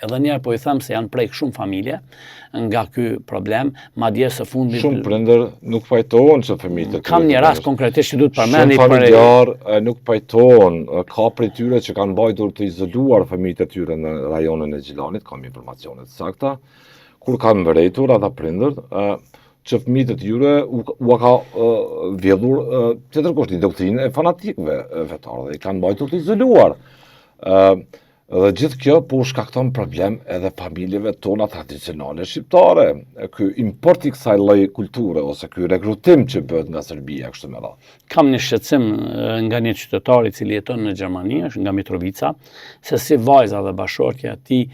Edhe njerë po i them se janë prek shumë familje nga ky problem, madje së fundi shumë prindër nuk pajtohen që fëmijët e tyre. Kam një rast konkretisht që duhet përmend. Shumë familjarë nuk pajtohen, ka prej tyre që kanë mbajtur të izoluar fëmijët e tyre në rajonin e Gjilanit, kam informacione të sakta, kur kanë mbërejtur ata prindër, që fëmijët e tyre u ka vjedhur tjetërkohë një doktrinë e fanatikëve fetarë, i kanë mbajtur të izoluar. Dhe gjithë kjo po shkakton problem edhe familjeve tona tradicionale shqiptare. Ky import i kësaj lloji kulture ose ky rekrutim që bëhet nga Serbia kështu me radhë. Kam një shqetësim nga një qytetar i cili jeton në Gjermani, është nga Mitrovica, se si vajza dhe bashortja e tij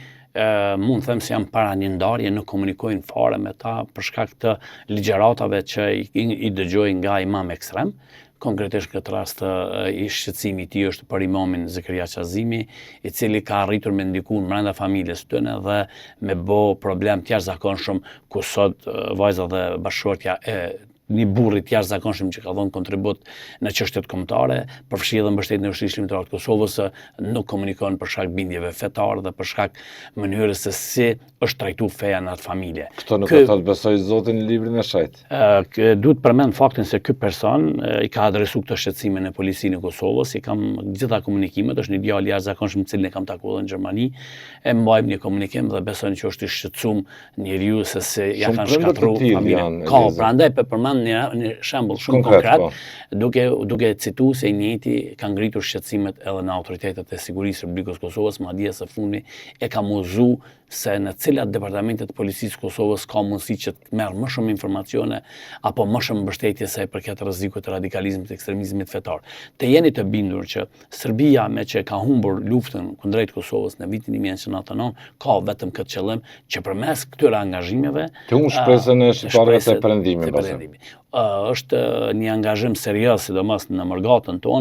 mund të them se janë para një ndarje, nuk komunikojnë fare me ta për shkak të ligjëratave që i dëgjojnë nga imam ekstrem. Konkretisht këtë rast i shqetësimi i tij është për imamin Zakaria Qazimi, i cili ka arritur me ndikun brenda familjes tyne dhe me bë problem të jashtëzakonshëm ku sot vajza dhe bashortja e një burri të jashtëzakonshëm që ka dhënë kontribut në çështjet kombëtare, përfshi edhe mbështetjen e Ushtrisë Shërbimore të Kosovës, nuk komunikon për shkak bindjeve fetare dhe për shkak mënyrës se si është trajtuar feja në atë familje. Kto nuk ka të besoj Zotin në librin e shejt. Duhet përmend faktin se ky person i ka adresuar këtë shqetësime në policinë e Kosovës, i kam gjitha komunikimet, është një djalë i jashtëzakonshëm të cilin e kam takuar në Gjermani, e mbajmë një komunikim dhe besoj që është i shqetësuar njeriu se si ja kanë shkatruar familjen. Ka prandaj përmend një shembull shumë konkret, duke citu se i njëjti ka ngritur shqetësimet edhe në autoritetet e sigurisë së Republikës Kosovës, madje së fundi e ka muzu se në cilat departamentet të policisë Kosovës ka mundësi që të merr më shumë informacione apo më shumë mbështetje sa i përket rrezikut të radikalizmit të ekstremizmit fetar. Të jeni të bindur që Serbia me që ka humbur luftën kundrejt Kosovës në vitin 1999 ka vetëm këtë qëllim që përmes këtyre angazhimeve të humbë shpresën e shqiptarëve të perëndimit. Është një angazhim serioz, sidomos në Mërgatën tonë.